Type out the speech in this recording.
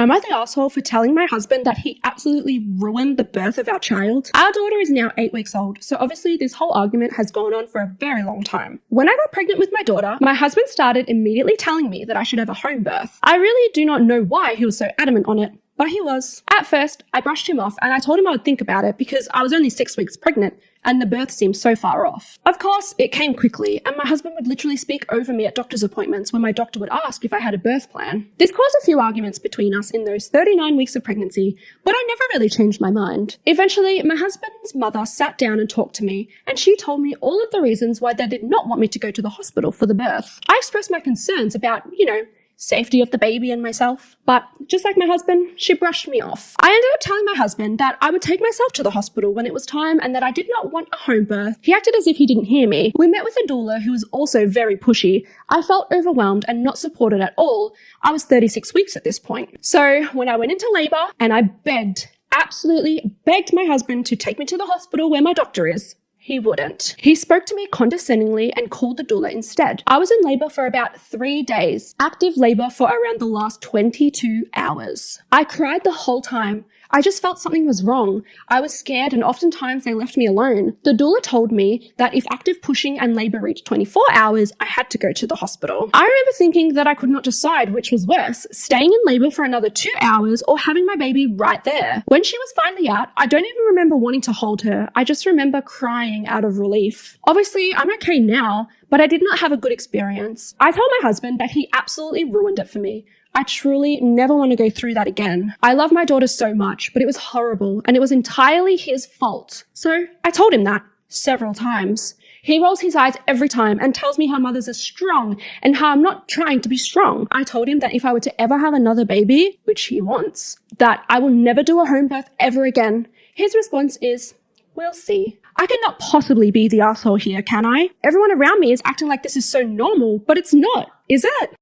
Am I the asshole for telling my husband that he absolutely ruined the birth of our child? Our daughter is now 8 weeks old, so obviously this whole argument has gone on for a very long time. When I got pregnant with my daughter, my husband started immediately telling me that I should have a home birth. I really do not know why he was so adamant on it, but he was. At first, I brushed him off and I told him I would think about it because I was only 6 weeks pregnant and the birth seemed so far off. Of course, it came quickly and my husband would literally speak over me at doctor's appointments when my doctor would ask if I had a birth plan. This caused a few arguments between us in those 39 weeks of pregnancy, but I never really changed my mind. Eventually, my husband's mother sat down and talked to me and she told me all of the reasons why they did not want me to go to the hospital for the birth. I expressed my concerns about, safety of the baby and myself. But just like my husband, she brushed me off. I ended up telling my husband that I would take myself to the hospital when it was time and that I did not want a home birth. He acted as if he didn't hear me. We met with a doula who was also very pushy. I felt overwhelmed and not supported at all. I was 36 weeks at this point. So when I went into labor and I absolutely begged my husband to take me to the hospital where my doctor is, he wouldn't. He spoke to me condescendingly and called the doula instead. I was in labor for about 3 days, active labor for around the last 22 hours. I cried the whole time. I just felt something was wrong. I was scared and oftentimes they left me alone. The doula told me that if active pushing and labor reached 24 hours, I had to go to the hospital. I remember thinking that I could not decide which was worse, staying in labor for another 2 hours or having my baby right there. When she was finally out, I don't even remember wanting to hold her. I just remember crying out of relief. Obviously, I'm okay now, but I did not have a good experience. I told my husband that he absolutely ruined it for me. I truly never want to go through that again. I love my daughter so much, but it was horrible and it was entirely his fault. So I told him that several times. He rolls his eyes every time and tells me how mothers are strong and how I'm not trying to be strong. I told him that if I were to ever have another baby, which he wants, that I will never do a home birth ever again. His response is, "We'll see." I cannot possibly be the asshole here, can I? Everyone around me is acting like this is so normal, but it's not, is it?